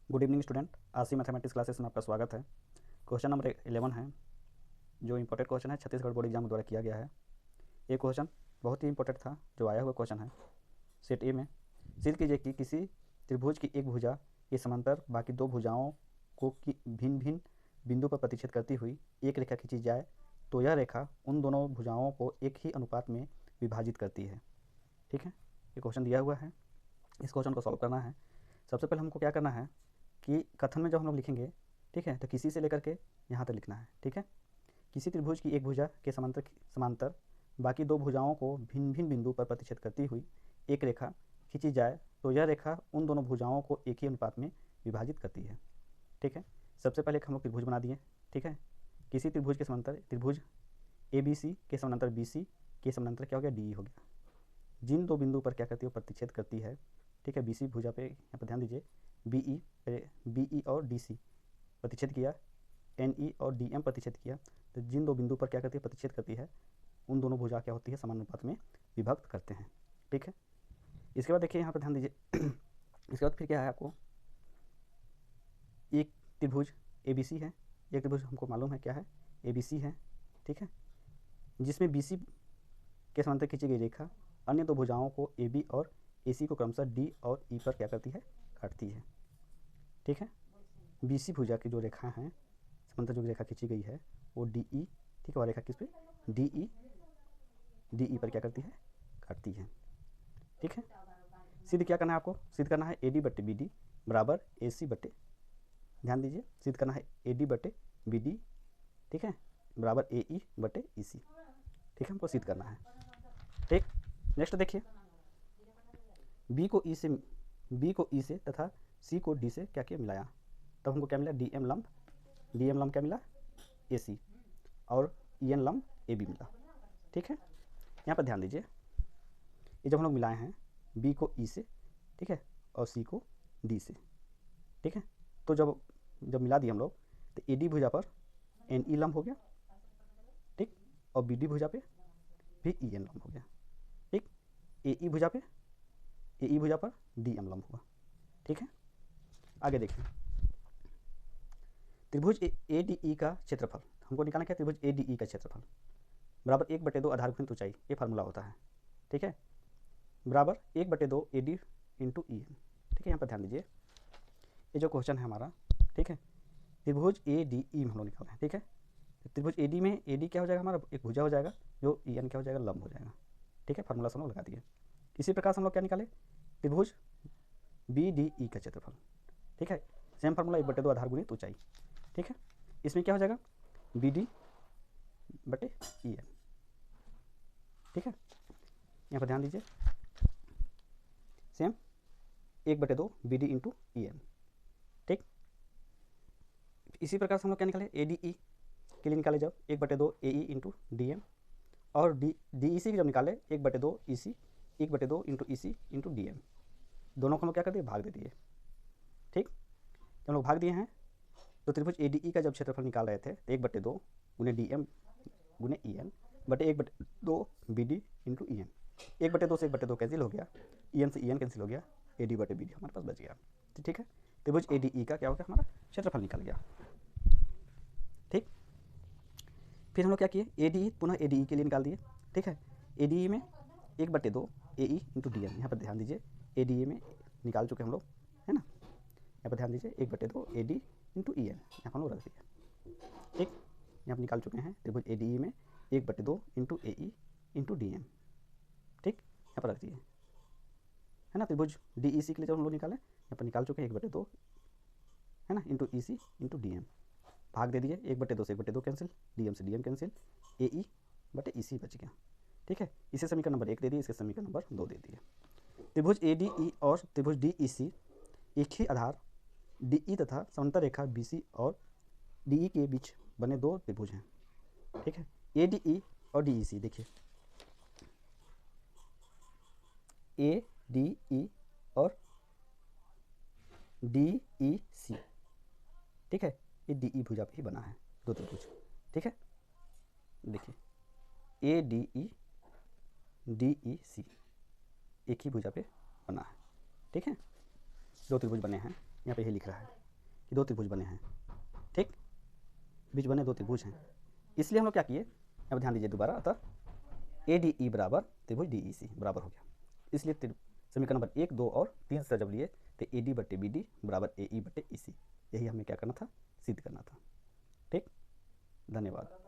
Good evening student, RC mathematics classes में आपका स्वागत है। क्वेश्चन नंबर 11 है, जो इंपॉर्टेंट क्वेश्चन है, छत्तीसगढ़ बोर्ड एग्जाम द्वारा किया गया है। ये क्वेश्चन बहुत ही इंपॉर्टेंट था, जो आया हुआ क्वेश्चन है सेट ए में। सिद्ध कीजिए कि किसी त्रिभुज की एक भुजा के समांतर बाकी दो भुजाओं को भिन्न भिन्न बिंदु पर प्रतिच्छेद करती हुई एक रेखा खींची जाए तो यह रेखा उन दोनों भुजाओं को एक ही अनुपात में विभाजित करती है। ठीक है, ये क्वेश्चन दिया हुआ है, इस क्वेश्चन को सॉल्व करना है। सबसे पहले हमको क्या करना है कि कथन में जब हम लोग लिखेंगे, ठीक है, तो किसी से लेकर के यहाँ तक लिखना है। ठीक है, किसी त्रिभुज की एक भुजा के समांतर बाकी दो भुजाओं को भिन्न भिन्न बिंदु पर प्रतिच्छेद करती हुई एक रेखा खींची जाए तो यह रेखा उन दोनों भुजाओं को एक ही अनुपात में विभाजित करती है। ठीक है, सबसे पहले हम लोग त्रिभुज बना दिए। ठीक है, किसी त्रिभुज के समांतर त्रिभुज ABC के समांतर BC के समांतर क्या हो गया, DE हो गया। जिन दो बिंदु पर क्या करती है, प्रतिच्छेद करती है। ठीक है, BC भुजा पे यहाँ पर ध्यान दीजिए, BE और DC प्रतिच्छेद किया, NE और DM प्रतिच्छेद किया, तो जिन दो बिंदु पर क्या करती है, प्रतिच्छेद करती है, उन दोनों भुजा क्या होती है, समान अनुपात में विभक्त करते हैं। ठीक है, इसके बाद देखिए यहाँ पर ध्यान दीजिए इसके बाद फिर क्या है, आपको एक त्रिभुज ABC है, एक त्रिभुज हमको मालूम है क्या है, ABC है। ठीक है, जिसमें BC के समांतर खींची गई रेखा अन्य दो भुजाओं को AB और AC को क्रमशः D और E पर क्या करती है, काटती है। ठीक है, BC भुजा की जो रेखा है, समांतर जो रेखा खींची गई है वो DE, ठीक है, और रेखा किस पे, DE पर क्या करती है, काटती है। ठीक है, सिद्ध क्या करना है आपको, सिद्ध करना है AD बटे BD बराबर AC बटे, ध्यान दीजिए, सिद्ध करना है AD बटे BD, ठीक है, बराबर AE बटे EC। ठीक है, हमको सिद्ध करना है। ठीक, नेक्स्ट देखिए, B को E से तथा C को D से क्या किया, मिलाया, तब हमको क्या मिला, DM लंब क्या मिला, AC, और EN लंब AB मिला। ठीक है, यहाँ पर ध्यान दीजिए, ये जब हम लोग मिलाए हैं B को E से, ठीक है, और C को D से, ठीक है, तो जब मिला दिए हम लोग, तो AD भुजा पर NE लंब हो गया, ठीक, और BD भुजा पे भी EN लंब हो गया। ठीक, AE भुजा पर DM लंब हुआ। ठीक है, आगे देखिए, त्रिभुज ADE का क्षेत्रफल हमको निकालना क्या, त्रिभुज ADE का क्षेत्रफल बराबर 1/2 आधार गुणित ऊंचाई, ये फार्मूला होता है। ठीक है, बराबर 1/2 AD इंटू EN। ठीक है, यहाँ पर ध्यान दीजिए, ये जो क्वेश्चन है हमारा, ठीक है, त्रिभुज ADE में हम लोग निकाल रहे हैं। ठीक है, त्रिभुज AD में AD क्या हो जाएगा, हमारा एक भुजा हो जाएगा, जो EN क्या हो जाएगा, लंब हो जाएगा। ठीक है, फार्मूला हम लोग लगा दिए। इसी प्रकार से हम लोग क्या निकाले, त्रिभुज BDE का क्षेत्रफल। ठीक है, सेम फार्मूला 1/2 आधार गुणित ऊंचाई। ठीक है, इसमें क्या हो जाएगा, BD बटे EN। ठीक है, यहाँ पर ध्यान दीजिए, सेम 1/2 BD इंटू EN। ठीक, इसी प्रकार से हम लोग क्या निकाले, ADE के लिए निकाले जब 1/2 AE इंटू DM, और DEC की जब निकाले 1/2 EC, 1/2 into EC into DM, दोनों को हम लोग क्या कर दिए, भाग दे दिए। ठीक, जब हम लोग भाग दिए हैं, तो त्रिभुज ADE का जब क्षेत्रफल निकाल रहे थे, तो 1/2 गुने DM गुने EN बटे 1/2 BD इंटू EN, 1/2 से 1/2 कैंसिल हो गया, EN से EN कैंसिल हो गया, AD बटे BD हमारे पास बच गया। ठीक है, त्रिभुज ADE का क्या हो गया, हमारा क्षेत्रफल निकल गया। ठीक, फिर हम लोग क्या किए, ADE पुनः ADE के लिए निकाल दिए। ठीक है, ADE में 1/2 AE इंटू DM, यहाँ पर ध्यान दीजिए, ADE में निकाल चुके हम लोग, है ना, यहाँ पर ध्यान दीजिए, 1/2 AD इंटू EN, यहाँ पर हम लोग रख दिए। ठीक, यहाँ पर निकाल चुके हैं त्रिभुज ADE में 1/2 इंटू AE इंटू DM। ठीक, यहाँ पर रख दिए, है ना। त्रिभुज DEC के लिए जब हम लोग निकाले, यहाँ पर निकाल चुके हैं 1/2, है ना, इंटू EC इंटू DM, भाग दे दिए, 1/2 से 1/2 कैंसिल, DM से DM कैंसिल, AE बटे EC बच गया। ठीक है, इसे समीकरण नंबर 1 दे दिए, इसके समीकरण नंबर 2 दे दिए। त्रिभुज ADE और त्रिभुज DEC एक ही आधार DE तथा समांतर रेखा BC और DE के बीच बने दो त्रिभुज हैं। ठीक है, ADE और DEC देखिए, ADE और DEC, ठीक है, ये DE भुजा पे ही बना है, दो त्रिभुज। ठीक है, देखिए ADE DEC एक ही भुजा पे बना है। ठीक है, दो त्रिभुज बने हैं, यहाँ पे यही लिख रहा है। कि दो त्रिभुज बने हैं, ठीक, बीच बने दो त्रिभुज हैं, इसलिए हम लोग क्या किए, अब ध्यान दीजिए दोबारा, अतः ए डी ई बराबर त्रिभुज डी ई सी बराबर हो गया, इसलिए समीकरण नंबर 1, 2 और 3 से जब लिए तो ए डी बटे बी डी बराबर ए ई बटे ई सी, यही हमें क्या करना था, सिद्ध करना था। ठीक, धन्यवाद।